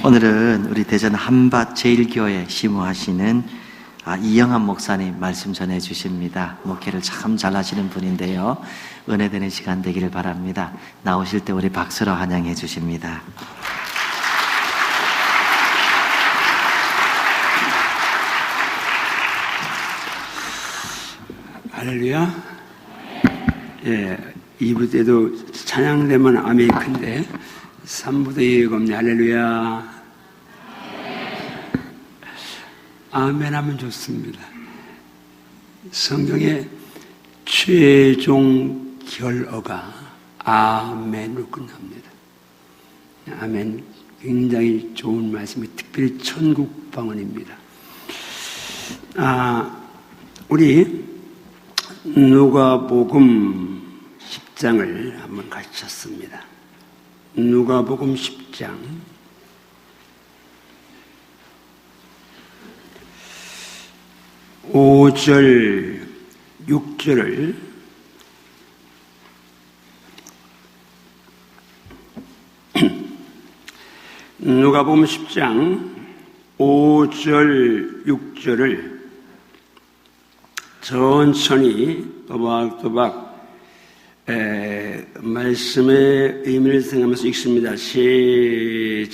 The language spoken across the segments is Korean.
오늘은 우리 대전 한밭 제일교회 시무하시는 이영한 목사님 말씀 전해 주십니다. 목회를 참 잘하시는 분인데요. 은혜되는 시간 되기를 바랍니다. 나오실 때 우리 박수로 환영해 주십니다. 할렐루야. 예, 2부 때도 찬양되면 아멘이 큰데 3부도 예의가 없네. 할렐루야. 아멘 하면 좋습니다. 성경의 최종 결어가 아멘으로 끝납니다. 아멘, 굉장히 좋은 말씀이 특별히 천국 방언입니다. 우리 누가복음 10장을 한번 같이 찾습니다. 누가복음 10장 5절 6절을 누가복음 10장 5절 6절을 천천히 또박또박 말씀의 의미를 생각하면서 읽습니다. 시작.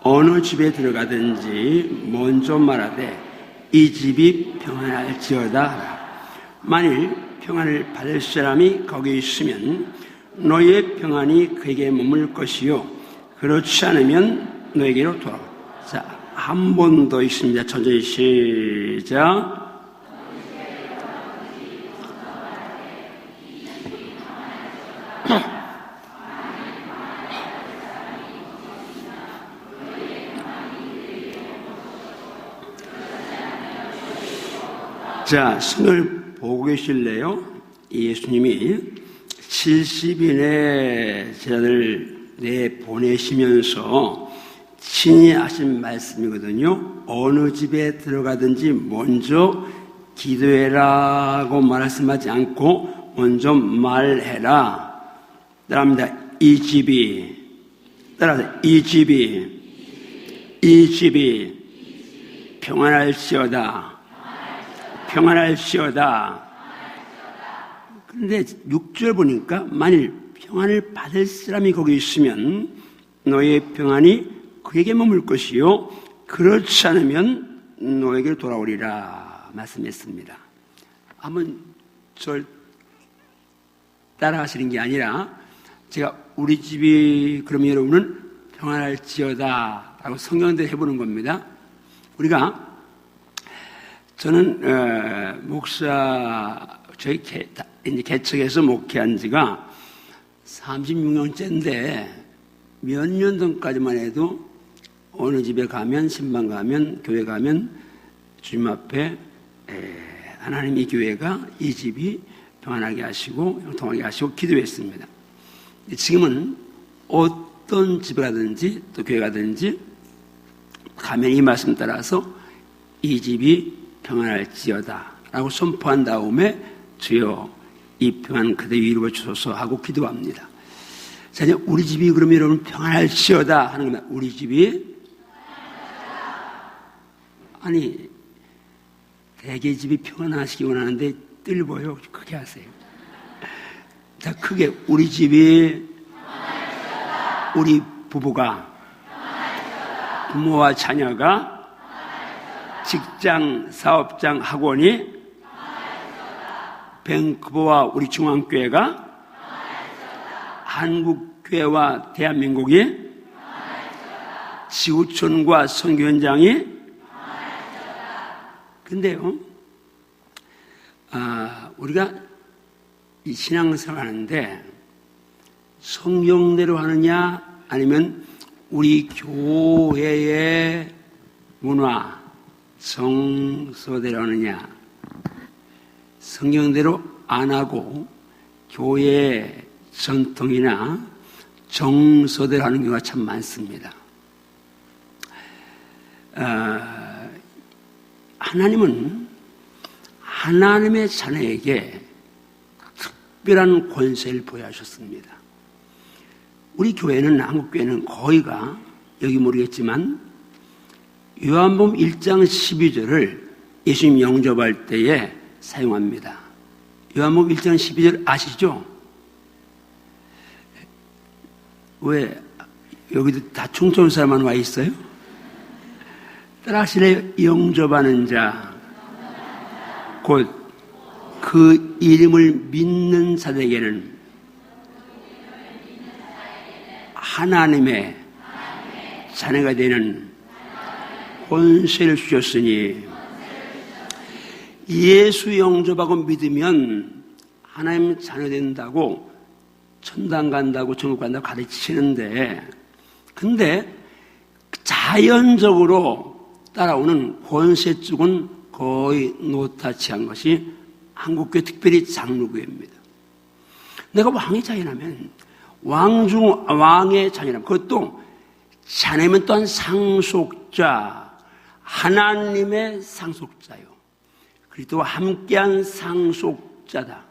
어느 집에 들어가든지 먼저 말하되 이 집이 평안할지어다 하라. 만일 평안을 받을 사람이 거기 있으면 너희의 평안이 그에게 머물 것이요 그렇지 않으면 너에게로 돌아오라. 자, 한 번 더 읽습니다. 천천히 시작. 자, 성을 보고 계실래요? 예수님이 70인의 제자들을 내보내시면서 친히 하신 말씀이거든요. 어느 집에 들어가든지 먼저 기도해라고 말씀하지 않고 먼저 말해라. 따라합니다. 이 집이 평안할지어다. 평안할지어다. 그런데 6절 보니까 만일 평안을 받을 사람이 거기 있으면 너의 평안이 그에게 머물 것이요 그렇지 않으면 너에게 돌아오리라 말씀했습니다. 한번 절 따라하시는 게 아니라 제가 우리 집이 그러면 여러분은 평안할지어다 라고 성경대로 해보는 겁니다. 우리가 저는 목사 저희 개척에서 목회한 지가 36년째인데 몇 년 전까지만 해도 어느 집에 가면 신방 가면 교회 가면 주님 앞에 하나님 이 교회가 이 집이 평안하게 하시고 형통하게 하시고 기도했습니다. 지금은 어떤 집에 가든지 또 교회 가든지 가면 이 말씀 따라서 이 집이 평안할지어다 라고 선포한 다음에 주여 이 평안 그대로 이루어 주소서 하고 기도합니다. 자, 이제 우리 집이 그러면 여러분 평안할지어다 하는 겁니다. 우리 집이 아니 대개 집이 평안하시기 원하는데 뜰보여 크게 하세요. 자, 크게 우리 집이 우리 부부가 부모와 자녀가 직장, 사업장, 학원이 밴쿠버와 우리 중앙교회가 한국교회와 대한민국이 지구촌과 선교 현장이 근데요, 우리가 이 신앙생활 하는데 성경대로 하느냐 아니면 우리 교회의 문화 정서대로 하느냐, 성경대로 안 하고 교회의 전통이나 정서대로 하는 경우가 참 많습니다. 하나님은 하나님의 자녀에게 특별한 권세를 부여하셨습니다. 우리 교회는, 한국교회는 거의가 여기 모르겠지만 요한복음 1장 12절을 예수님 영접할 때에 사용합니다. 요한복음 1장 12절 아시죠? 왜 여기도 다 충청 사람만 와 있어요? 따라하시래. 영접하는 자 곧 그 이름을 믿는 자들에게는 하나님의 자녀가 되는 권세를 주셨으니, 예수 영접하고 믿으면 하나님 자녀 된다고 천당 간다고 천국 간다고 가르치는데, 근데 자연적으로 따라오는 권세 쪽은 거의 노타치한 것이 한국교회, 특별히 장로교회입니다. 내가 왕의 자녀라면, 왕의 자녀라면, 그것도 자녀면 또한 상속자, 하나님의 상속자요. 그리스도와 함께한 상속자다.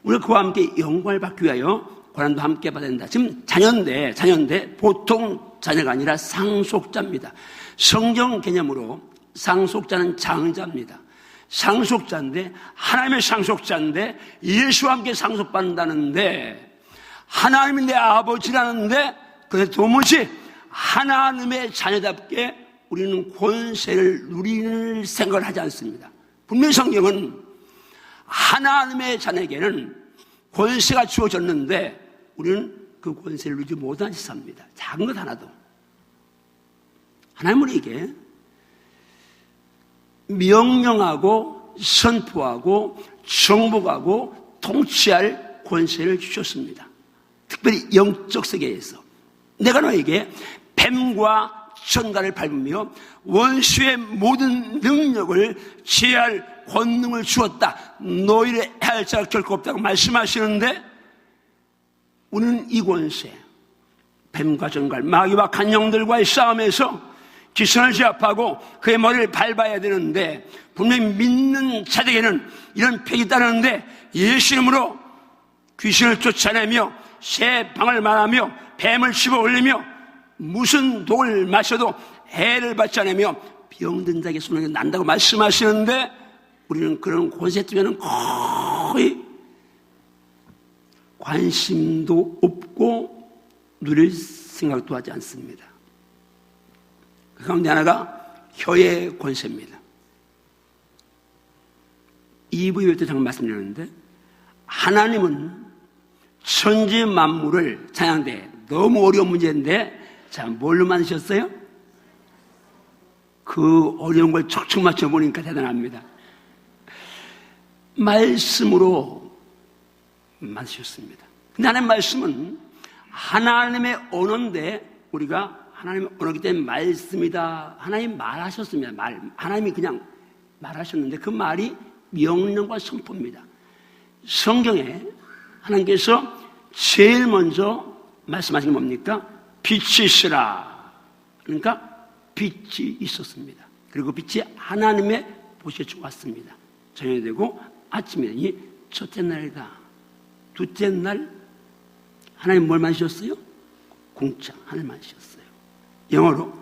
우리가 그와 함께 영광을 받기 위하여 고난도 함께 받아야 된다. 지금 자녀인데 보통 자녀가 아니라 상속자입니다. 성경 개념으로 상속자는 장자입니다. 상속자인데, 하나님의 상속자인데, 예수와 함께 상속받는다는데, 하나님이 내 아버지라는데, 그래서 도무지 하나님의 자녀답게 우리는 권세를 누리는 생각을 하지 않습니다. 분명히 성경은 하나님의 자녀에게는 권세가 주어졌는데 우리는 그 권세를 누리지 못한 채 삽니다. 작은 것 하나도. 하나님은 우리에게 명령하고 선포하고 정복하고 통치할 권세를 주셨습니다. 특별히 영적 세계에서 내가 너에게 뱀과 전갈을 밟으며 원수의 모든 능력을 제할 권능을 주었다. 너희를 해할 자가 결코 없다고 말씀하시는데, 우리는 이 권세, 뱀과 전갈, 마귀와 간영들과의 싸움에서 기선을 제압하고 그의 머리를 밟아야 되는데, 분명히 믿는 자들에게는 이런 팩이 따르는데, 예수 이름으로 귀신을 쫓아내며 새 방을 말하며 뱀을 씹어 올리며 무슨 독을 마셔도 해를 받지 않으며 병든 자에게 손을 난다고 말씀하시는데, 우리는 그런 권세 쪽에는 거의 관심도 없고 누릴 생각도 하지 않습니다. 그 가운데 하나가 혀의 권세입니다. 2부에 때 잠깐 말씀드렸는데, 하나님은 천지 만물을 찬양대, 너무 어려운 문제인데, 자, 뭘로 만드셨어요? 그 어려운 걸 척척 맞춰보니까 대단합니다. 말씀으로 만드셨습니다. 근데 하나님의 말씀은 하나님의 언어인데, 우리가 하나님의 언어이기 때문에 말씀이다. 하나님이 말하셨습니다. 하나님이 그냥 말하셨는데 그 말이 명령과 선포입니다. 성경에 하나님께서 제일 먼저 말씀하신 게 뭡니까? 빛이 있으라. 그러니까 빛이 있었습니다. 그리고 빛이 하나님의 보시에 왔습니다. 저녁이 되고 아침이 되니 첫째 날이다. 둘째 날 하나님 뭘 만드셨어요? 공창 하늘 만드셨어요. 영어로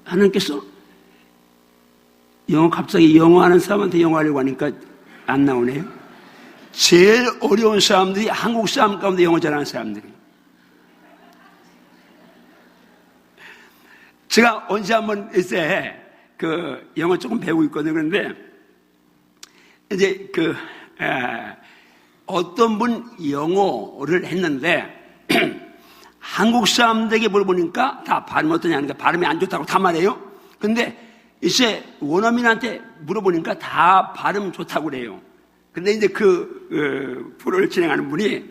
하나님께서 영어, 갑자기 영어 하는 사람한테 영어 하려고 하니까 안 나오네요. 제일 어려운 사람들이 한국 사람 가운데 영어 잘하는 사람들이. 제가 언제 한번 이제 그 영어 조금 배우고 있거든요. 그런데 이제 어떤 분 영어를 했는데 한국 사람들에게 물어보니까 다 발음이 어떠냐 하니까 발음이 안 좋다고 다 말해요. 근데 이제 원어민한테 물어보니까 다 발음 좋다고 그래요. 근데 이제 프로를 진행하는 분이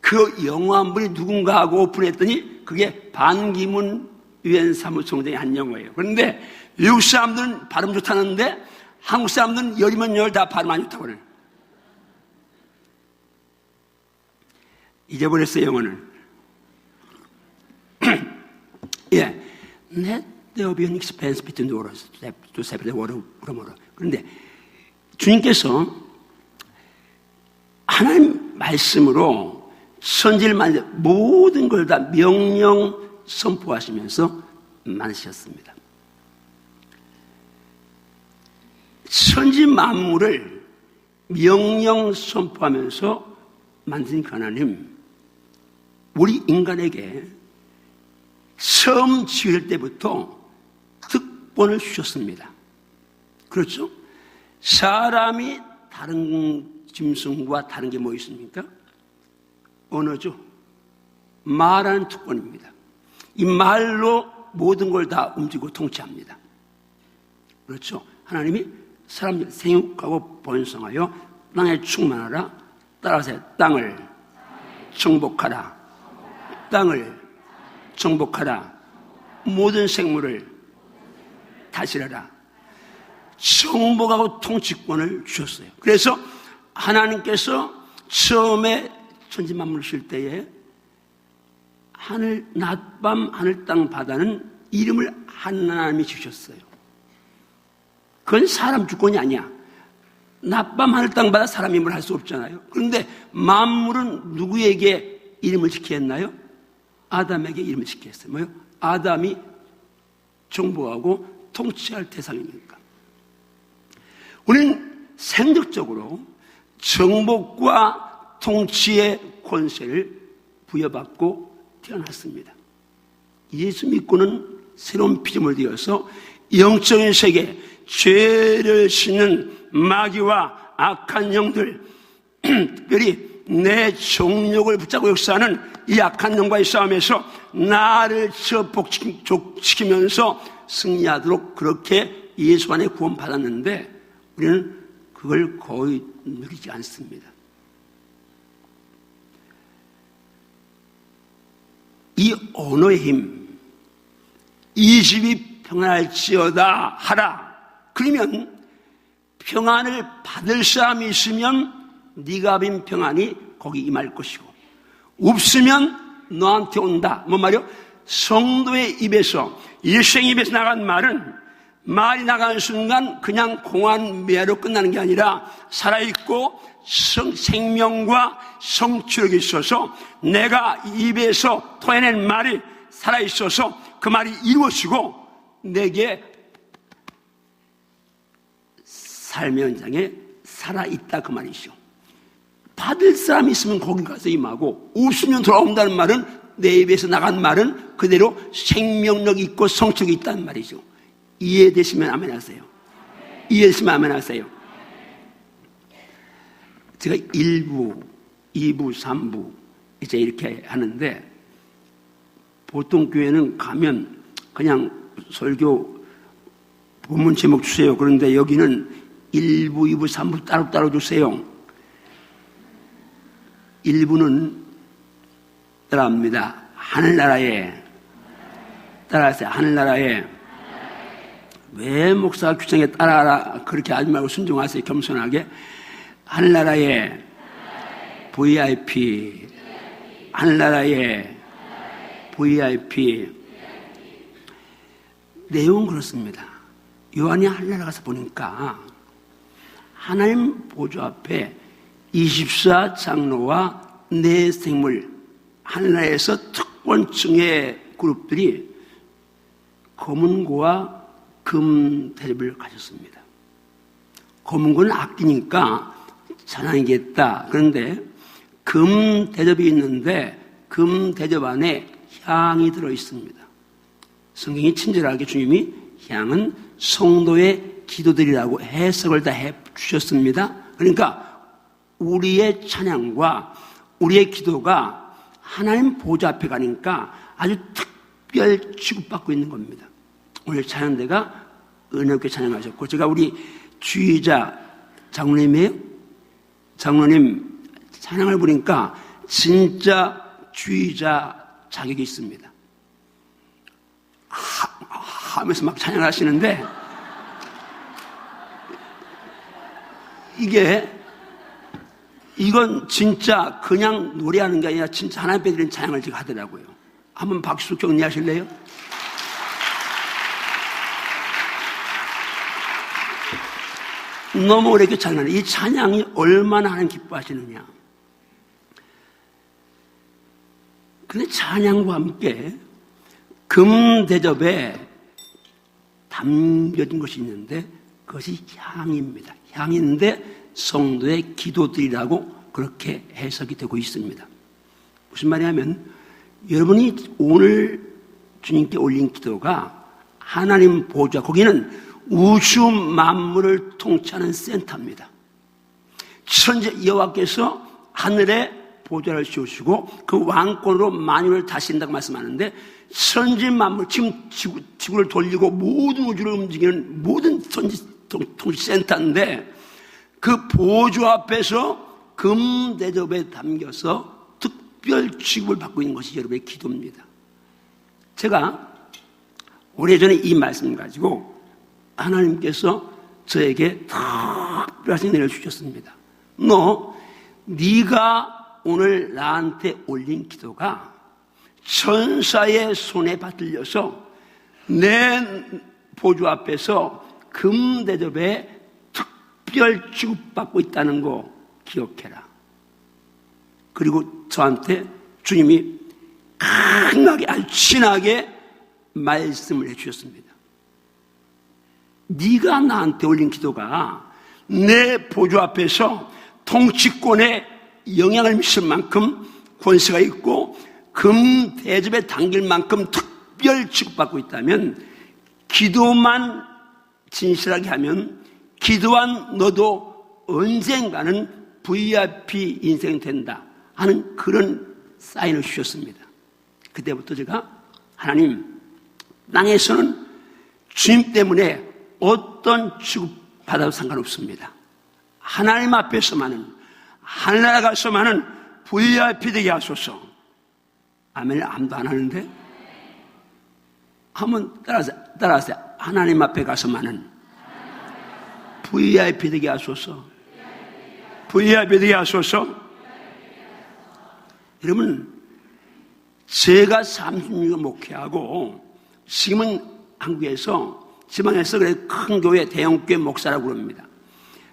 그 영어 한 분이 누군가 하고 오픈했더니 그게 반기문 유엔 사무총장의 한 영어예요. 그런데 미국 사람들은 발음 좋다는데 한국 사람들은 열이면 열 다 발음 안 좋다고 그래요. 잊어버렸어요, 영어는. 예. Let there be an expanse between the waters to separate the water from water. 그런데 주님께서 하나님 말씀으로 선지를 만들 모든 걸 다 명령 선포하시면서 만드셨습니다. 천지 만물을 명령 선포하면서 만든 하나님, 우리 인간에게 처음 지을 때부터 특권을 주셨습니다. 그렇죠? 사람이 다른 짐승과 다른 게 뭐 있습니까? 언어죠. 말하는 특권입니다. 이 말로 모든 걸 다 움직이고 통치합니다. 그렇죠? 하나님이 사람들 생육하고 번성하여 땅에 충만하라. 따라서 땅을 정복하라. 땅을 정복하라. 모든 생물을 다스려라. 정복하고 통치권을 주셨어요. 그래서 하나님께서 처음에 천지 만물을 쉴 때에 하늘, 낮밤, 하늘, 땅, 바다는 이름을 하나님이 주셨어요. 그건 사람 주권이 아니야. 낮밤, 하늘, 땅, 바다 사람 이름을 할 수 없잖아요. 그런데 만물은 누구에게 이름을 지켜야 했나요? 아담에게 이름을 지켜야 했어요. 뭐요? 아담이 정복하고 통치할 대상이니까. 우리는 생적적으로 정복과 통치의 권세를 부여받고 태어났습니다. 예수 믿고는 새로운 피조물 되어서 영적인 세계, 죄를 싣는 마귀와 악한 영들, 특별히 내 정욕을 붙잡고 역사하는 이 악한 영과의 싸움에서 나를 저복시키면서 승리하도록 그렇게 예수 안에 구원받았는데 우리는 그걸 거의 누리지 않습니다. 이 언어의 힘, 이 집이 평안할지어다 하라. 그러면 평안을 받을 사람이 있으면 네가 빈 평안이 거기 임할 것이고, 없으면 너한테 온다. 뭔 말이요? 성도의 입에서, 일생 입에서 나간 말이 나가는 순간 그냥 공한 매화로 끝나는 게 아니라 살아있고 생명과 성취력이 있어서 내가 입에서 토해낸 말이 살아있어서 그 말이 이루어지고 내게 삶의 현장에 살아있다 그 말이죠. 받을 사람이 있으면 거기 가서 임하고, 없으면 돌아온다는 말은 내 입에서 나간 말은 그대로 생명력이 있고 성취력이 있다는 말이죠. 이해되시면 아멘 하세요. 이해되시면 아멘 하세요. 제가 1부, 2부, 3부 이제 이렇게 하는데, 보통 교회는 가면 그냥 설교 본문 제목 주세요. 그런데 여기는 1부, 2부, 3부 따로따로 주세요. 1부는 따라합니다. 하늘나라에, 따라하세요. 하늘나라에. 왜 목사가 규정에 따라하라 그렇게 하지 말고 순종하세요. 겸손하게. 하늘나라에 VIP, 하늘나라에 VIP. 내용은 그렇습니다. 요한이 하늘나라 가서 보니까 하나님 보좌 앞에 24장로와 네 생물, 하늘나라에서 특권층의 그룹들이 검은고와 금 대접을 가졌습니다. 검은 거는 악기니까 찬양이겠다. 그런데 금 대접이 있는데 금 대접 안에 향이 들어 있습니다. 성경이 친절하게 주님이 향은 성도의 기도들이라고 해석을 다 해 주셨습니다. 그러니까 우리의 찬양과 우리의 기도가 하나님 보좌 앞에 가니까 아주 특별 취급받고 있는 겁니다. 오늘 찬양대가 은혜롭게 찬양하셨고, 제가 우리 주의자 장로님이에요? 장로님 찬양을 보니까 진짜 주의자 자격이 있습니다. 하면서 막 찬양을 하시는데, 이건 진짜 그냥 노래하는 게 아니라 진짜 하나님 빼드린 찬양을 지금 하더라고요. 한번 박수 격려하실래요? 너무 오래게 찬양하는 이 찬양이 얼마나 하나님 기뻐하시느냐. 근데 찬양과 함께 금 대접에 담겨진 것이 있는데 그것이 향입니다. 향인데 성도의 기도들이라고 그렇게 해석이 되고 있습니다. 무슨 말이냐면 여러분이 오늘 주님께 올린 기도가 하나님 보좌, 거기는 우주 만물을 통치하는 센터입니다. 천재 여호와께서 하늘에 보좌를 씌우시고 그 왕권으로 만유를 다스린다고 말씀하는데 천지 만물, 지금 지구를 돌리고 모든 우주를 움직이는 모든 통치센터인데 그 보좌 앞에서 금 대접에 담겨서 특별 취급을 받고 있는 것이 여러분의 기도입니다. 제가 오래전에 이 말씀을 가지고 하나님께서 저에게 특별하신 은혜를 주셨습니다. 네가 오늘 나한테 올린 기도가 천사의 손에 받들려서 내 보좌 앞에서 금 대접에 특별 취급받고 있다는 거 기억해라. 그리고 저한테 주님이 강하게 아주 진하게 말씀을 해주셨습니다. 네가 나한테 올린 기도가 내 보좌 앞에서 통치권에 영향을 미칠 만큼 권세가 있고 금 대접에 당길 만큼 특별 취급받고 있다면 기도만 진실하게 하면 기도한 너도 언젠가는 VIP 인생이 된다 하는 그런 사인을 주셨습니다. 그때부터 제가 하나님, 땅에서는 주님 때문에 어떤 취급받아도 상관없습니다. 하나님 앞에서만은, 하늘나라 가서만은 VIP 되게 하소서. 아멘을 아무도 안 하는데? 한번 따라하세요. 하나님 앞에 가서만은 VIP 되게 하소서. VIP 되게 하소서. 여러분, 제가 36년 목회하고 지금은 한국에서 지방에서 그래 큰 교회, 대형교회 목사라고 그럽니다.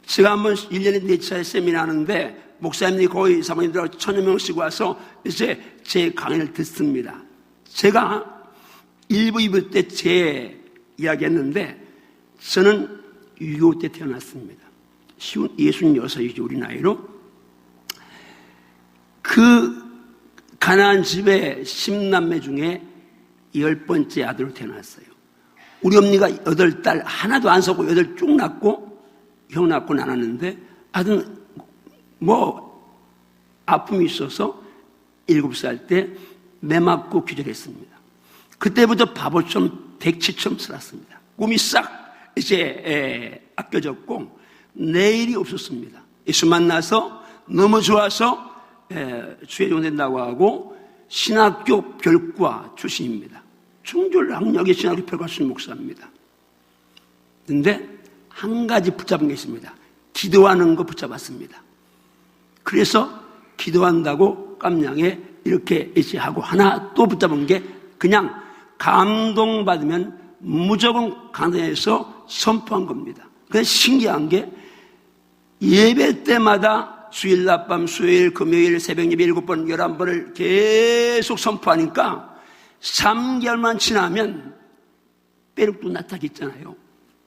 제가 한번 1년에 4차례 세미나 하는데 목사님들이 거의 사모님들하고 1000여 명씩 와서 이제 제 강의를 듣습니다. 제가 1부, 2부 때 제 이야기 했는데 저는 6.25 때 태어났습니다. 66이죠, 우리 나이로. 그 가나안 집에 10남매 중에 10번째 아들로 태어났어요. 우리 어머니가 8딸 하나도 안 섞고 8 쭉 낳고 형 낳고 나눴는데 아들은 아픔이 있어서 7살 때 매 맞고 기절했습니다. 그때부터 바보처럼 백치처럼 살았습니다. 꿈이 싹 이제 아껴졌고 내일이 없었습니다. 예수 만나서 너무 좋아서 주의 종 된다고 하고 신학교 별과 출신입니다. 충졸학력의 신학교 별과 출신 목사입니다. 그런데 한 가지 붙잡은 게 있습니다. 기도하는 거 붙잡았습니다. 그래서 기도한다고 깜냥에 이렇게 하고 하나 또 붙잡은 게 그냥 감동받으면 무조건 강단에서 선포한 겁니다. 그래서 신기한 게 예배 때마다 주일 낮밤, 수요일, 금요일, 새벽 예배 7번, 11번을 계속 선포하니까 3개월만 지나면 빼룩도 나타기 있잖아요.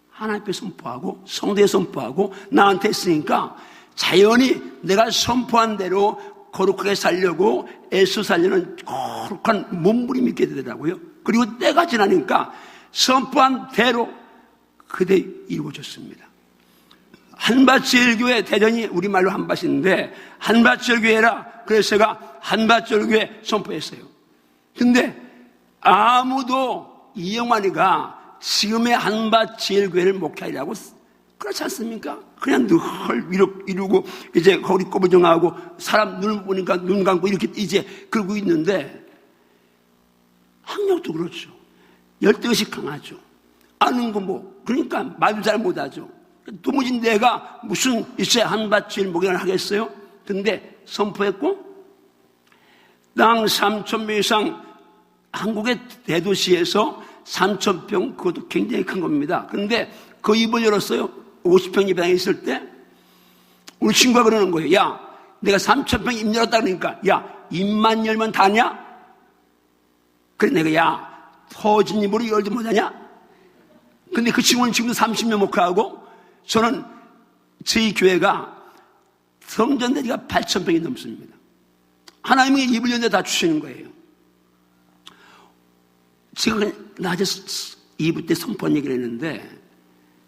하나님 앞에 선포하고 성도에 선포하고 나한테 했으니까 자연히 내가 선포한 대로 거룩하게 살려고 애써 살려는 거룩한 몸부림이 있게 되더라고요. 그리고 때가 지나니까 선포한 대로 그대 이루어졌습니다. 한밭제일교회 대전이 우리말로 한밭인데 한밭제일교회라 그래서 제가 한밭제일교회 선포했어요. 근데 아무도 이영환이가 지금의 한밭제일교회를 목회하려고 그렇지 않습니까? 그냥 늘 이러고 이제 거리 꼬부정하고 사람 눈을 보니까 눈 감고 이렇게 이제 그러고 있는데 학력도 그렇죠. 열등의식 강하죠. 아는 거 그러니까 말도 잘 못하죠. 도무지 내가 무슨 이제 한밭질 목양을 하겠어요? 근데 선포했고 땅 3,000명 이상 한국의 대도시에서 3,000평 그것도 굉장히 큰 겁니다. 그런데 그 입을 열었어요. 50평 예배당에 있을 때 우리 친구가 그러는 거예요. 야, 내가 3,000평 입 열었다 그러니까 야, 입만 열면 다냐? 그래 내가 야, 터진 입으로 열지 못하냐? 근데 그 친구는 지금도 30년 목회하고, 저는 저희 교회가 성전대지가 8,000평이 넘습니다. 하나님이 입을 연대 다 주시는 거예요. 제가 낮에 2부 때 선포한 얘기를 했는데,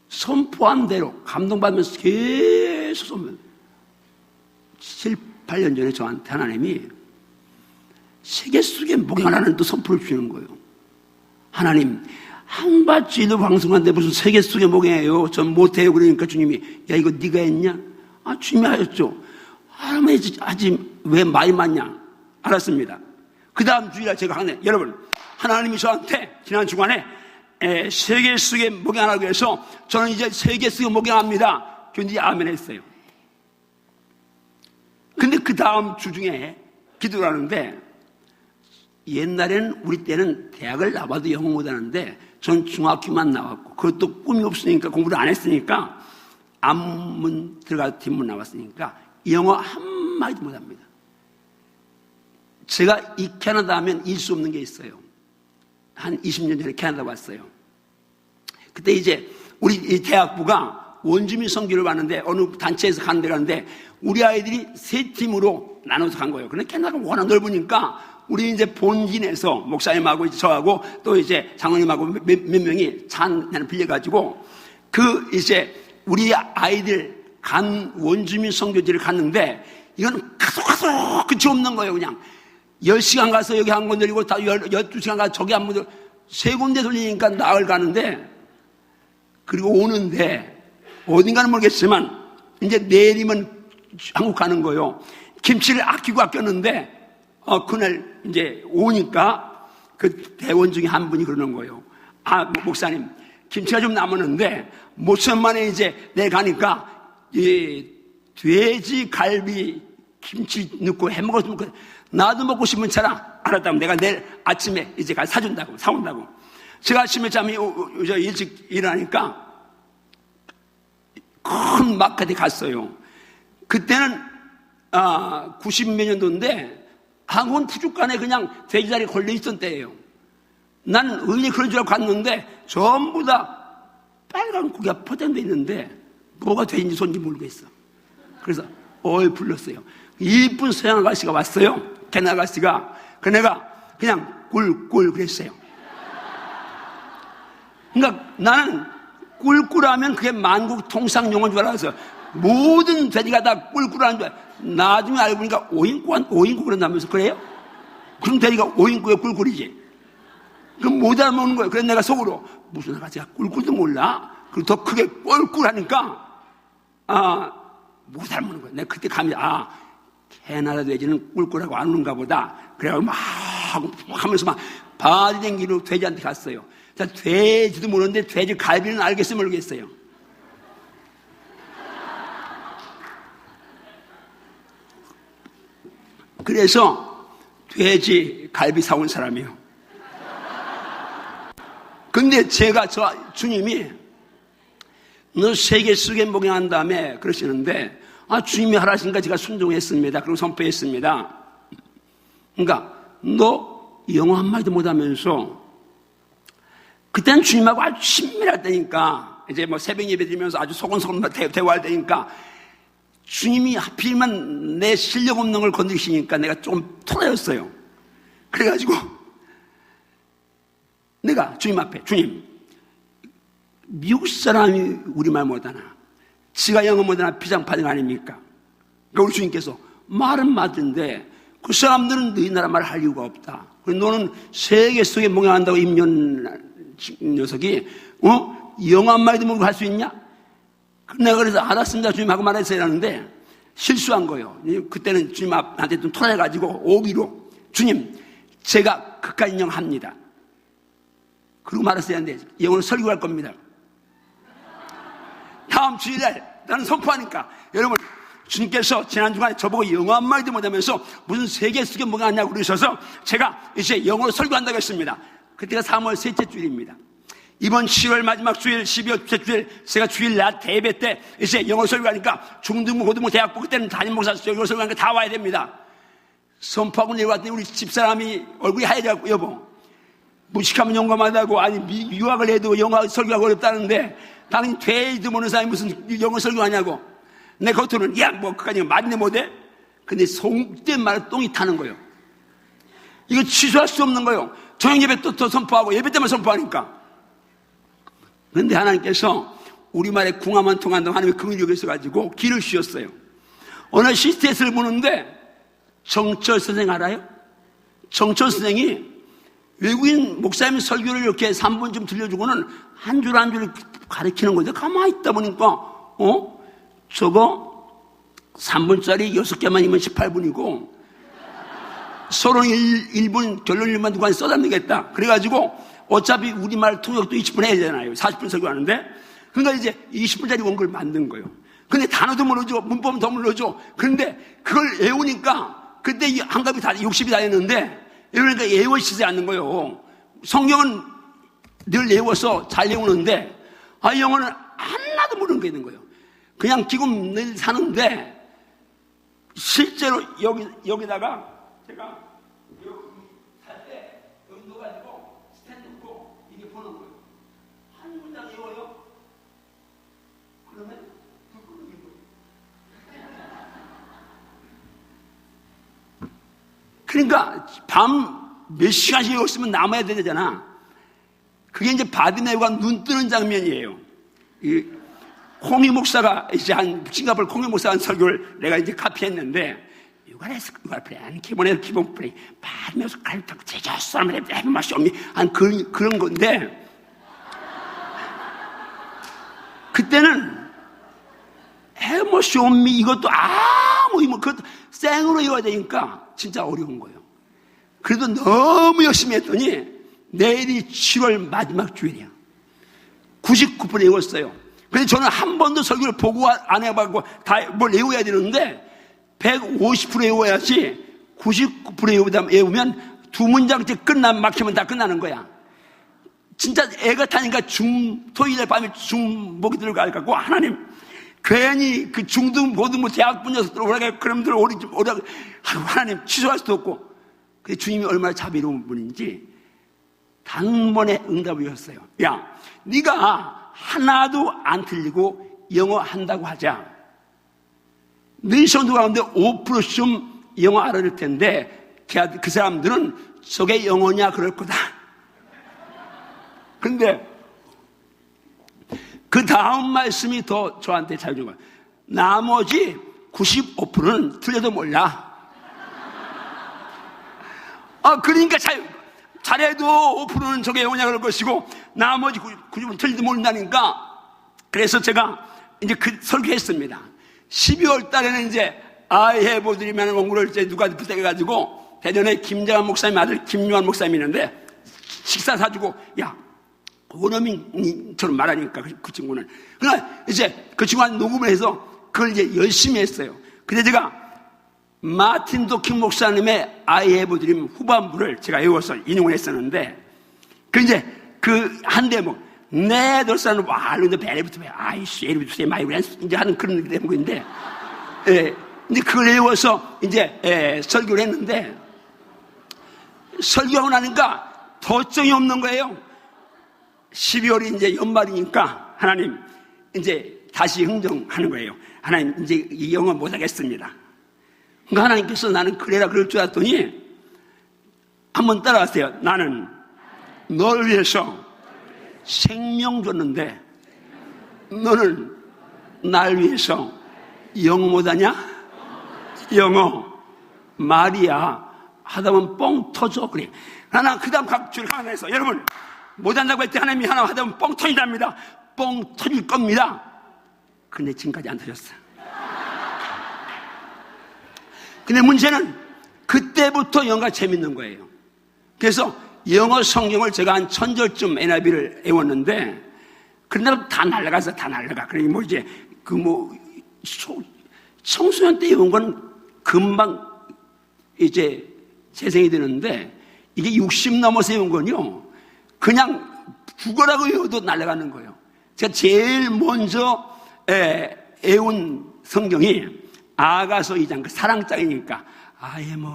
선포한 대로 감동받으면서 계속 선포해요. 7, 8년 전에 저한테 하나님이 세계 속에 목양하라는 또 선포를 주시는 거예요. 하나님, 한바지도 방송하는데 무슨 세계 속에 목양해요? 전 못해요. 그러니까 주님이, 야, 이거 네가 했냐? 아, 주님이 하셨죠. 하나님이 아직 왜 많이 맞냐? 알았습니다. 그 다음 주일날 제가 하네. 여러분, 하나님이 저한테 지난 주간에 세계 속에 목양하라고 해서 저는 이제 세계 속에 목양합니다. 근데 아멘 했어요. 근데 그 다음 주 중에 기도를 하는데, 옛날에는 우리 때는 대학을 나와도 영어 못하는데 전 중학교만 나왔고, 그것도 꿈이 없으니까 공부를 안 했으니까 앞문 들어가 뒷문 나왔으니까 영어 한마디도 못합니다. 제가 이 캐나다 하면 잊을 수 없는 게 있어요. 한 20년 전에 캐나다 왔어요. 그때 이제 우리 이 대학부가 원주민 선교를 왔는데, 어느 단체에서 가는 데 가는데 우리 아이들이 3팀으로 나눠서 간 거예요. 근데 캐나다가 워낙 넓으니까 우리 이제 본진에서 목사님하고 이제 저하고 또 이제 장로님하고 몇 명이 차 하나 빌려가지고 그 이제 우리 아이들 간 원주민 선교지를 갔는데, 이건 가속 끝이 없는 거예요. 그냥 10시간 가서 여기 한 번 들리고 12시간 가서 저기 한 번 들리고 세 군데 돌리니까 나흘 가는데, 그리고 오는데 어딘가는 모르겠지만 이제 내일이면 한국 가는 거예요. 김치를 아꼈는데 그날 이제 오니까 그 대원 중에 한 분이 그러는 거예요. 아, 목사님, 김치가 좀 남았는데 모천 만에 이제 내가 가니까 이 돼지 갈비 김치 넣고 해 먹었으면 나도 먹고 싶은 차라. 알았다면 내가 내일 아침에 이제 가서 사온다고. 제가 아침에 잠이 일찍 일어나니까 큰 마켓에 갔어요. 그때는 90몇 년도인데 한국은 푸죽간에 그냥 돼지다리 걸려 있던 때예요. 나는 의리 그런 줄 알고 갔는데 전부 다 빨간 고기가 포장되어 있는데 뭐가 돼지인지 손인지 모르겠어. 그래서 불렀어요. 이쁜 서양 아가씨가 왔어요. 캐나다 아가씨가. 그 내가 그냥 꿀꿀 그랬어요. 그러니까 나는 꿀꿀하면 그게 만국 통상 용어인 줄 알아서 모든 돼지가 다 꿀꿀하는 줄 알아서 나중에 알고 보니까 오인국 그런다면서. 그래요? 그럼 돼지가 오인국에 꿀꿀이지. 그럼 못 알아먹는 거예요. 그래서 내가 속으로 무슨 아가씨가 꿀꿀도 몰라? 그리고 더 크게 꿀꿀하니까 못 알아먹는 거예요. 내가 그때 감이 캐나다 돼지는 꿀꿀하고 안 오는가 보다. 그래가지고 막 하면서 막 바디댕기로 돼지한테 갔어요. 자, 돼지도 모르는데 돼지 갈비는 알겠어요, 모르겠어요? 그래서 돼지 갈비 사온 사람이에요. 근데 제가 주님이 너 세계 속에 목양한 다음에 그러시는데, 주님이 하라시니까 제가 순종했습니다. 그리고 선포했습니다. 그러니까 너 영어 한마디도 못하면서, 그때는 주님하고 아주 친밀할 때니까, 이제 뭐 새벽 예배 드리면서 아주 소곤소곤 대화할 때니까, 주님이 하필이면 내 실력 없는 걸 건드리시니까 내가 조금 토라졌어요. 그래가지고 내가 주님 앞에, 주님, 미국 사람이 우리말 못하나, 지가 영어 못하나 비장파장 아닙니까? 그러니까 우리 주님께서 말은 맞는데 그 사람들은 너희 나라 말 할 이유가 없다. 너는 세계 속에 목양한다고 임년 녀석이 영어 한마디도 모르고 할 수 있냐? 내가 그래서 알았습니다 주님하고 말했어야 하는데 실수한 거예요. 그때는 주님 앞한테 좀 토라해가지고 오기로, 주님 제가 그까지 인정합니다. 그리고 말했어야 하는데 영어로 설교할 겁니다. 다음 주일날 나는 선포하니까, 여러분, 주님께서 지난 주간에 저보고 영어 한마디도 못하면서 무슨 세계 속에 뭐가 하냐고 그러셔서 제가 이제 영어로 설교한다고 했습니다. 그때가 3월 셋째 주일입니다. 이번 10월 마지막 주일, 12월 둘째 주일, 제가 주일 낮 대배 때 이제 영어 설교하니까 중등부, 고등부, 대학부, 그때는 담임 목사 영어 설교하니까 다 와야 됩니다. 선포하고 내려왔더니 우리 집사람이 얼굴이 하얘져갖고, 여보, 무식하면 용감하다고, 아니 유학을 해도 영어 설교가 어렵다는데 당연히 되지도 모르는 사람이 무슨 영어 설교하냐고. 내 겉으로는 야 뭐 그까지 맞네 못해. 근데 속된 말에 똥이 타는 거예요. 이거 취소할 수 없는 거예요. 저녁 예배 또 더 선포하고 예배 때만 선포하니까. 그런데 하나님께서 우리말에 궁하면 통한다고 하나님의 긍휼이 여기 있어가지고 길을 주셨어요. 어느 시스테스를 보는데 정철 선생 알아요? 정철 선생이 외국인 목사님 설교를 이렇게 3분쯤 들려주고는 한 줄 한 줄 가르치는 건데 가만히 있다 보니까 저거 3분짜리 6개만 이면 18분이고 서론 1분 결론 1분 두고 써담기겠다. 그래가지고 어차피 우리말 통역도 20분 해야 되잖아요. 40분 설교하는데. 그러니까 이제 20분짜리 원고를 만든 거예요. 근데 단어도 모르죠. 문법은 더 모르죠. 그런데 그걸 외우니까 그때 이 한갑이 다 60이 다 됐는데 외우니까 외워지지 않는 거예요. 성경은 늘 외워서 잘 외우는데 영어는 하나도 모르는 게 있는 거예요. 그냥 지금 늘 사는데 실제로 여기다가 제가 여기 살 때 여기 넣어가지고 스탠드 놓고 이게 보는 거예요. 한 문장 외워요. 그러면 듣고 이게 뭐예요. 그러니까 밤 몇 시간씩 외웠으면 남아야 되잖아. 그게 이제 바디메오가 눈 뜨는 장면이에요. 콩이 목사가 이제 싱가포르 콩이 목사가 한 설교를 내가 이제 카피했는데 유가레스크가 플레이, 기본에 기본 플레이, 바디메오서 갈등 제자 사람들의 맛이 없니 한 그런 건데 그때는 해머시 없니 이것도 그것도 생으로 이어야 되니까 진짜 어려운 거예요. 그래도 너무 열심히 했더니 내일이 7월 마지막 주일이야. 99% 외웠어요. 근데 저는 한 번도 설교를 보고 안 해봤고 다 뭘 외워야 되는데 150% 외워야지 99% 외우면 두 문장째 막히면 다 끝나는 거야. 진짜 애가 타니까 토요일에 밤에 중복이 들어가고 하나님 괜히 그 중등 고등부 대학 분야에서 들어오라고 그놈들 오라고 하나님 취소할 수도 없고. 근데 주님이 얼마나 자비로운 분인지 단번에 응답을 주셨어요. 야, 네가 하나도 안 틀리고 영어 한다고 하자. 네 성도 가운데 5%쯤 영어 알아들 텐데 그 사람들은 저게 영어냐 그럴 거다. 근데 그 다음 말씀이 더 저한테 잘 준 거예요. 나머지 95%는 틀려도 몰라. 그러니까 잘해도 5%는 저게 영어냐 그럴 것이고 나머지 90%는 틀리도 모른다니까. 그래서 제가 이제 그 설교했습니다. 12월 달에는 이제 해보드리면 원고를 이제 누가 부탁해가지고 대전에 김장한 목사님 아들 김요한 목사님이 있는데 식사 사주고 야 원어민처럼 말하니까 그 친구는 그러나 이제 그 친구가 녹음을 해서 그걸 이제 열심히 했어요. 근데 제가 마틴 도킹 목사님의 I have dream 후반부를 제가 외워서 인용을 했었는데 이제 그 한 대목 내 돌산은 와르는데 베레부터 아이씨 에리부터 마이브란 이제 하는 그런 대목인데 이제 그걸 외워서 이제 설교를 했는데 설교하고 나니까 도정이 없는 거예요. 12월이 이제 연말이니까 하나님 이제 다시 흥정하는 거예요. 하나님 이제 이 영어 못하겠습니다. 그러니까 하나님께서 나는 그래라 그럴 줄 알았더니 한번 따라하세요. 나는 너를 위해서 생명 줬는데 너는 날 위해서 영어 못하냐? 영어 말이야 하다 보면 뻥 터져. 그래. 하나 그 다음 각줄 하나 해서 여러분 못한다고 했더니 하나님이 하나 하다 보면 뻥 터진답니다. 뻥 터질 겁니다. 근데 지금까지 안 터졌어. 근데 문제는 그때부터 영어가 재밌는 거예요. 그래서 영어 성경을 제가 한 1000절쯤 NIV를 외웠는데 그날 다 날라가서 다 날라가. 그러니 뭐 이제 청소년 때 외운 건 금방 이제 재생이 되는데 이게 60 넘어서 외운 건요 그냥 국어라고 외워도 날아가는 거예요. 제가 제일 먼저 외운 성경이 아가서 2장 그 사랑장이니까 I am a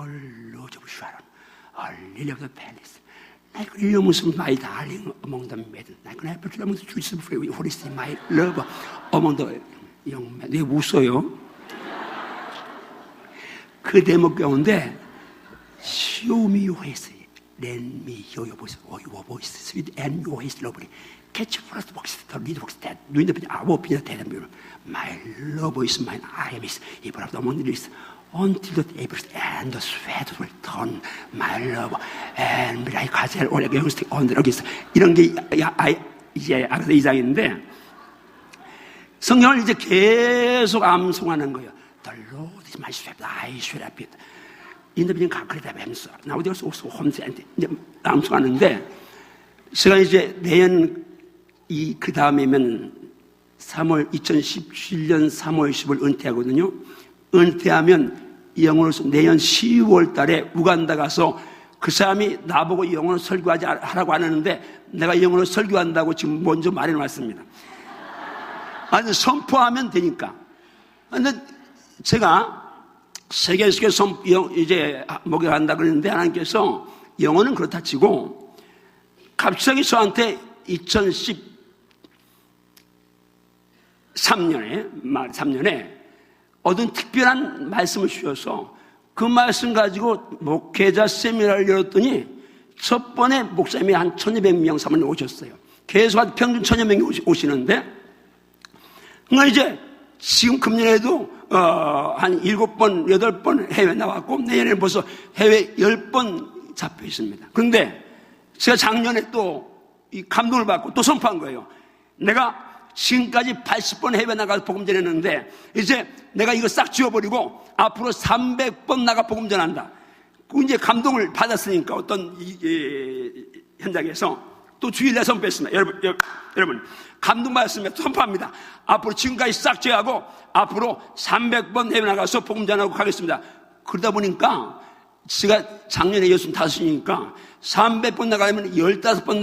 rose of Sharon, a lily of the palace, I can almost my darling among the maiden. I can have to almost choose free for is my love among the young men. 왜 웃어요? 그 대목 가운데 Show me your face, let me hear your voice, or your voice, sweet and your face lovely. Catch first box, the lead box that doing the our opinion tell me. My love is mine, I am his. He brought the money list until the April and the sweat will turn my love and like 가젤 오래 경스틱 언더러기스 이런 게 이제 아까 2장인데 성경을 이제 계속 암송하는 거예요. The Lord is my shepherd, I shall have it. 인더비는 가크리다 뱀서 나오디가 소소 홈스한테 이제 암송하는데 제가 이제 내년 그 다음에면 2017년 3월 10일 은퇴하거든요. 은퇴하면 영어로서 내년 10월 달에 우간다 가서 그 사람이 나보고 영어로 설교하지 하라고 하는데 내가 영어로 설교한다고 지금 먼저 말해놨습니다. 아니 선포하면 되니까. 근데 제가 세계에서 이제 목욕한다 그러는데 하나님께서 영어는 그렇다 치고 갑자기 저한테 2013년에 어떤 특별한 말씀을 주셔서 그 말씀 가지고 목회자 세미나를 열었더니 첫 번에 목사님이 한 1200명 사모님 오셨어요. 계속 평균 1000여 명이 오시는데 그러니까 이제 지금 금년에도 한 7번, 8번 해외 나왔고 내년에 벌써 해외 10번 잡혀 있습니다. 그런데 제가 작년에 또 이 감동을 받고 또 선포한 거예요. 내가 지금까지 80번 해외 나가서 복음 전했는데 이제 내가 이거 싹 지워버리고 앞으로 300번 나가 복음 전한다. 그 이제 감동을 받았으니까 어떤 현장에서 또 주일날 선포했습니다. 여러분 감동받았으면 선포합니다. 앞으로 지금까지 싹 제하고 앞으로 300번 해외 나가서 복음 전하고 가겠습니다. 그러다 보니까 제가 작년에 65이니까 300번 나가면 15번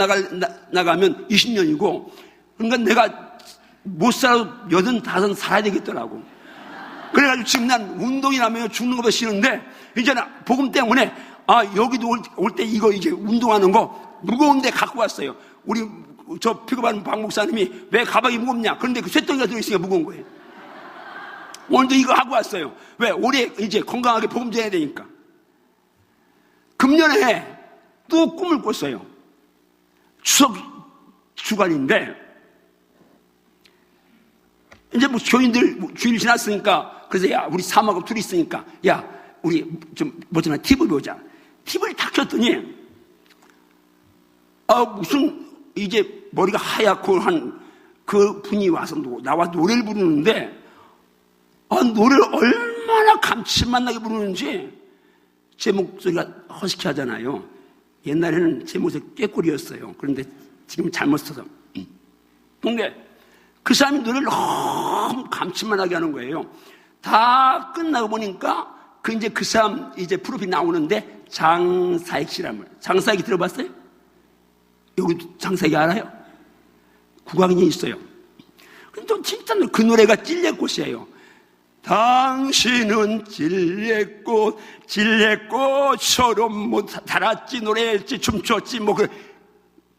나가면 20년이고 그러니까 내가 못 살아도 85 살아야 되겠더라고. 그래가지고 지금 난 운동이라면 죽는 것보다 싫은데 이제는 복음 때문에 여기도 올 때 이거 이제 운동하는 거 무거운데 갖고 왔어요. 우리 저 픽업하는 박 목사님이 왜 가방이 무겁냐? 그런데 그 쇳덩이가 들어있으니까 무거운 거예요. 오늘도 이거 하고 왔어요. 왜? 올해 이제 건강하게 복음 전해야 되니까. 금년에 또 꿈을 꿨어요. 추석 주간인데 이제 뭐 교인들 주일 지났으니까 그래서 야 우리 사모하고 둘이 있으니까 야 우리 좀 뭐잖아 팁을 배우자. 팁을 탁 켰더니 무슨 이제 머리가 하얗고 한 그 분이 와서 나와 노래를 부르는데 노래를 얼마나 감칠맛나게 부르는지 제 목소리가 허스키 하잖아요. 옛날에는 제 목소리 꾀꼬리였어요. 그런데 지금 잘못 써서. 근데 그 사람이 노래를 너무 감칠맛나게 하는 거예요. 다 끝나고 보니까 그 사람 이제 프로필 나오는데 장사익 씨라는 거예요. 장사익이 들어봤어요? 여기 장사익이 알아요? 국악인이 있어요. 근데 진짜 그 노래가 찔레꽃이에요. 당신은 찔레꽃처럼 뭐 달았지 노래했지 춤췄지 뭐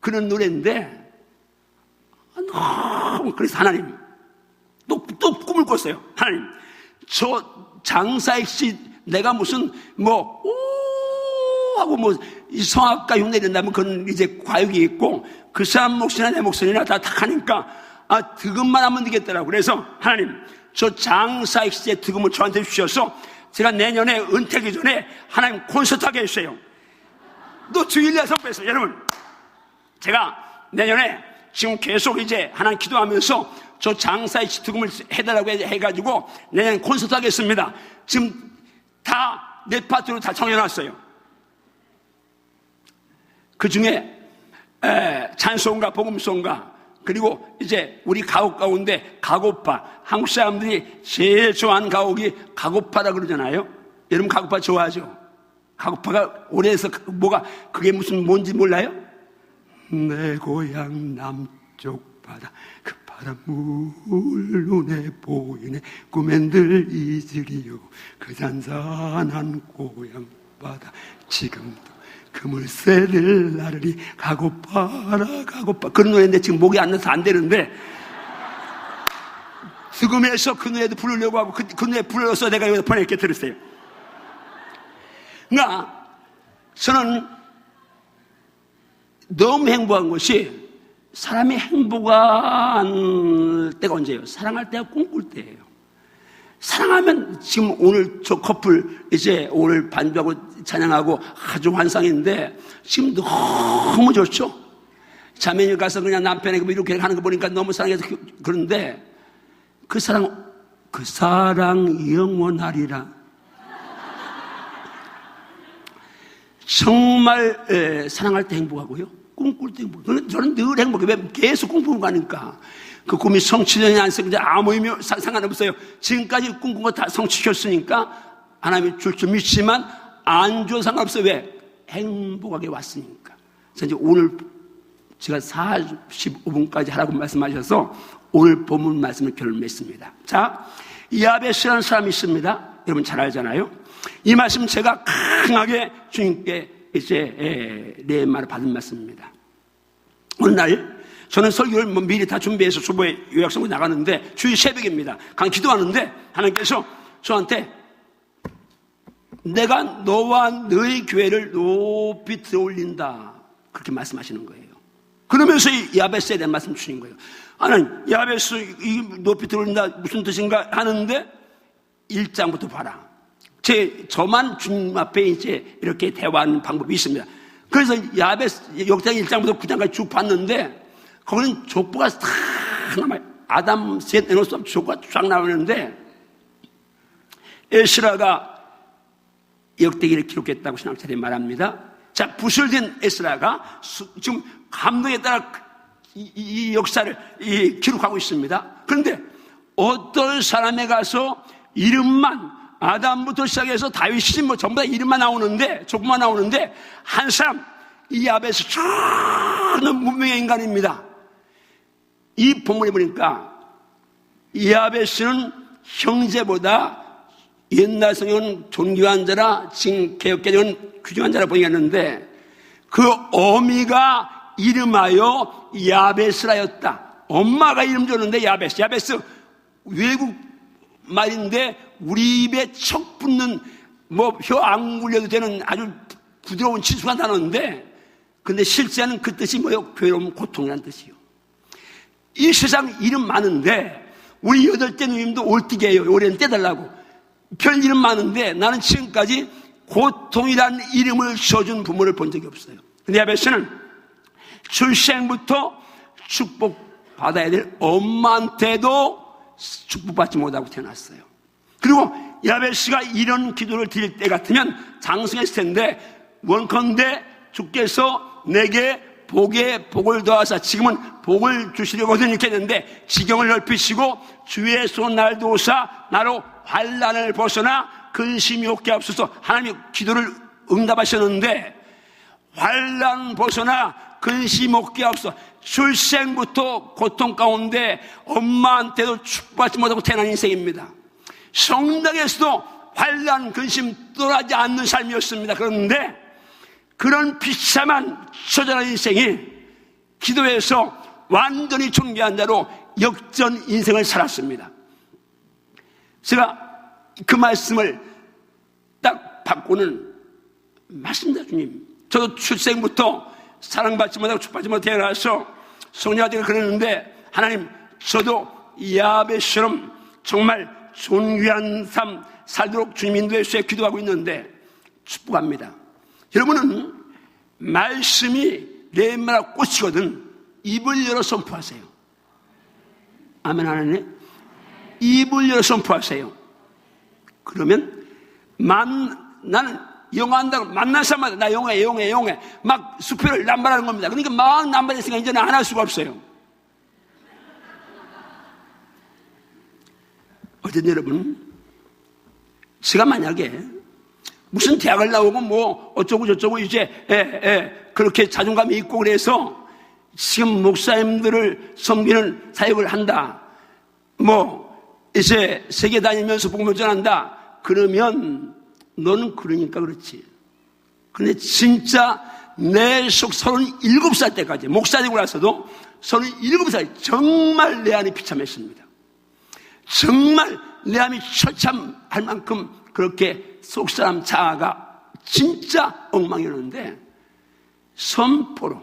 그런 노래인데 그래서 하나님 또 꿈을 꿨어요. 하나님 저 장사익 씨 내가 무슨 뭐 하고 뭐 성악가 흉내 낸다면 그건 이제 과욕이 있고 그 사람 목소리나 내 목소리나 다 탁하니까 득음만 하면 되겠더라고. 그래서 하나님 저 장사익 씨의 득음을 저한테 주셔서 제가 내년에 은퇴하기 전에 하나님 콘서트 하게 해주세요. 또 주일날 선포했어요. 여러분 제가 내년에 지금 계속 이제 하나님 기도하면서 저 장사익 씨 득음을 해달라고 해가지고 내년 콘서트 하겠습니다. 지금 다 내 파트로 다 정해놨어요. 그 중에 찬송가, 복음송가 그리고 이제 우리 가곡 가운데 가고파 한국 사람들이 제일 좋아하는 가곡이 가고파라 그러잖아요. 여러분 가고파 좋아하죠? 가고파가 오래해서 뭐가 그게 무슨 뭔지 몰라요? 내 고향 남쪽 바다 그 바닷물 눈에 보이네 꿈엔 늘 잊으리요 그 잔잔한 고향 바다 지금도 그물새들 나르리 가고파라 가고파. 그런 노래인데 지금 목이 안 나서 안 되는데 스금해서 그 노래도 부르려고 하고 그 노래 불러서 내가 여기다 보낼게. 들으세요. 그러니까 저는 너무 행복한 것이 사람이 행복한 때가 언제예요? 사랑할 때가 꿈꿀 때예요. 사랑하면 지금 오늘 저 커플 이제 오늘 반주하고 찬양하고 아주 환상인데 지금 너무 좋죠? 자매님 가서 그냥 남편에게 이렇게 하는 거 보니까 너무 사랑해서 그런데 그 사랑 영원하리라. 정말 사랑할 때 행복하고요. 꿈꿀 때 행복해요. 저는 늘 행복해요. 왜? 계속 꿈꾸고 가니까. 그 꿈이 성취되냐 안 성취되냐 아무 의미 상관없어요. 지금까지 꿈꾼 거 다 성취했으니까 하나님이 줄 줄 믿지만 안 줘도 상관없어요. 왜? 행복하게 왔으니까. 그래서 이제 오늘 제가 45분까지 하라고 말씀하셔서 오늘 본문 말씀을 결론냈습니다. 자, 야베스라는 사람이 있습니다. 여러분 잘 알잖아요. 이 말씀 제가 강하게 주님께 이제 레마를 받은 말씀입니다. 어느 날 저는 설교를 미리 다 준비해서 수보에 요약성을 나가는데 주일 새벽입니다. 강 기도하는데 하나님께서 저한테 내가 너와 너의 교회를 높이 들어올린다 그렇게 말씀하시는 거예요. 그러면서 이 야베스에 대한 말씀 주신 거예요. 하나님, 야베스 이 높이 들어올린다 무슨 뜻인가 하는데 1장부터 봐라. 저만 주님 앞에 이제 이렇게 대화하는 방법이 있습니다. 그래서 야베스 역장 1장부터 9장까지 쭉 봤는데 거기는 족보가 다 남아요. 아담, 셋, 에노스 족보가 쫙 나오는데 에스라가 역대기를 기록했다고 신학자들이 말합니다. 자, 부설된 에스라가 지금 감동에 따라 이 역사를 기록하고 있습니다. 그런데 어떤 사람에 가서 이름만 아담부터 시작해서 다윗이 뭐 전부 다 이름만 나오는데 족보만 나오는데 한 사람 이 야베스 저는 문명의 인간입니다. 이 본문에 보니까 이 야베스는 형제보다 옛날 성경은 존귀한 자라 지금 개혁개정은 귀중한 자라 보이겠는데 그 어미가 이름하여 야베스라였다. 엄마가 이름 줬는데 야베스 외국 말인데 우리 입에 척 붙는 뭐 혀 안 굴려도 되는 아주 부드러운 친숙한 단어인데 근데 실제는 그 뜻이 뭐예요? 괴로움, 고통이라는 뜻이요. 이 세상 이름 많은데 우리 8째 누님도 올띠게예요. 올해는 떼달라고. 별 이름 많은데 나는 지금까지 고통이라는 이름을 써준 부모를 본 적이 없어요. 근데 야베스는 출생부터 축복받아야 될 엄마한테도 축복받지 못하고 태어났어요. 그리고 야베스가 이런 기도를 드릴 때 같으면 장성했을 텐데 원컨대 주께서 내게 복을 더하사 지금은 복을 주시려거든 이렇게 했는데 지경을 넓히시고 주의 손 날 도우사 나로 환난을 벗어나 근심이 없게 하옵소서. 하나님이 기도를 응답하셨는데 환난 벗어나 근심 없게 하옵소서. 출생부터 고통 가운데 엄마한테도 축복받지 못하고 태어난 인생입니다. 성당에서도 환난 근심 떠나지 않는 삶이었습니다. 그런데 그런 비참한 처절한 인생이 기도에서 완전히 존귀한 자로 역전 인생을 살았습니다. 제가 그 말씀을 딱 받고는 맞습니다. 주님, 저도 출생부터 사랑받지 못하고 축복받지 못해 태어나서 소녀아들이 그랬는데 하나님, 저도 야베스처럼 정말 존귀한 삶 살도록 주님 인도해 주셔서 기도하고 있는데 축복합니다. 여러분은 말씀이 레마라 꽃이거든 입을 열어 선포하세요. 아멘 하나님. 입을 열어 선포하세요. 그러면 나는 영어한다고 만난 사람마다 나 영어해 막 수표를 남발하는 겁니다. 그러니까 막 남발했으니까 이제는 안 할 수가 없어요. 어쨌든 여러분, 제가 만약에 무슨 대학을 나오고 뭐 어쩌고 저쩌고 이제 그렇게 자존감이 있고 그래서 지금 목사님들을 섬기는 사역을 한다, 뭐 이제 세계 다니면서 복음을 전한다, 그러면 너는 그러니까 그렇지. 그런데 진짜 내 속 37살 때까지 목사 되고 나서도 37살 정말 내 안이 비참했습니다. 정말 내 안이 처참할 만큼 그렇게 속사람 자아가 진짜 엉망이었는데 선포로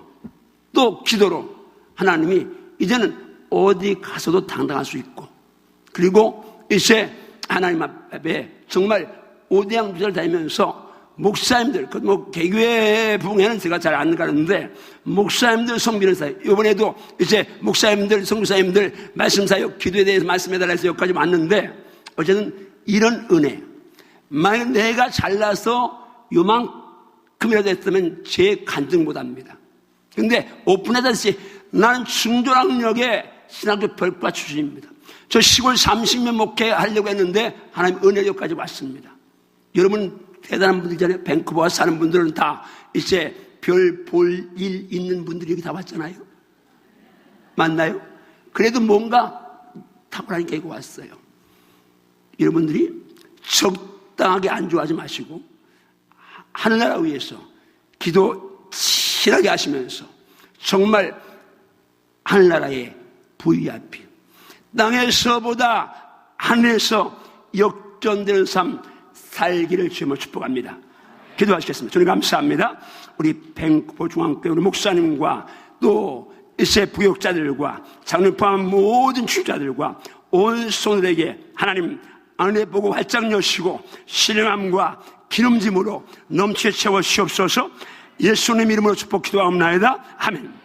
또 기도로 하나님이 이제는 어디 가서도 당당할 수 있고, 그리고 이제 하나님 앞에 정말 오대양 부자를 다니면서 목사님들, 개교회 부흥회는 제가 잘 안 가는데 목사님들 섬기는 사역, 이번에도 이제 목사님들, 선교사님들 말씀 사역, 기도에 대해서 말씀해달라 해서 여기까지 왔는데, 어쨌든 이런 은혜, 만약 내가 잘나서 요만큼이라도 했으면 제 간증 못합니다. 근데 오픈하다시 나는 중조랑역의 신학교 별과 출신입니다. 저 시골 30년 목회하려고 했는데 하나님 은혜 여기까지 왔습니다. 여러분 대단한 분들이잖아요. 밴쿠버에 사는 분들은 다 이제 별 볼 일 있는 분들이 여기 다 왔잖아요. 맞나요? 그래도 뭔가 탁월한 게 왔어요. 여러분들이 적당하게 안주하지 마시고 하늘나라 위해서 기도 친하게 하시면서 정말 하늘나라의 VIP, 땅에서보다 하늘에서 역전되는 삶 살기를 주님으로 축복합니다. 기도하시겠습니다. 주님 감사합니다. 우리 밴쿠버 중앙교회 우리 목사님과 또 이세 부역자들과 장로님 포함한 모든 출자들과 온 성도들에게 하나님 은혜 보고 활짝 여시고 신령함과 기름짐으로 넘치게 채워 주시옵소서. 예수님 이름으로 축복 기도하옵나이다. 아멘.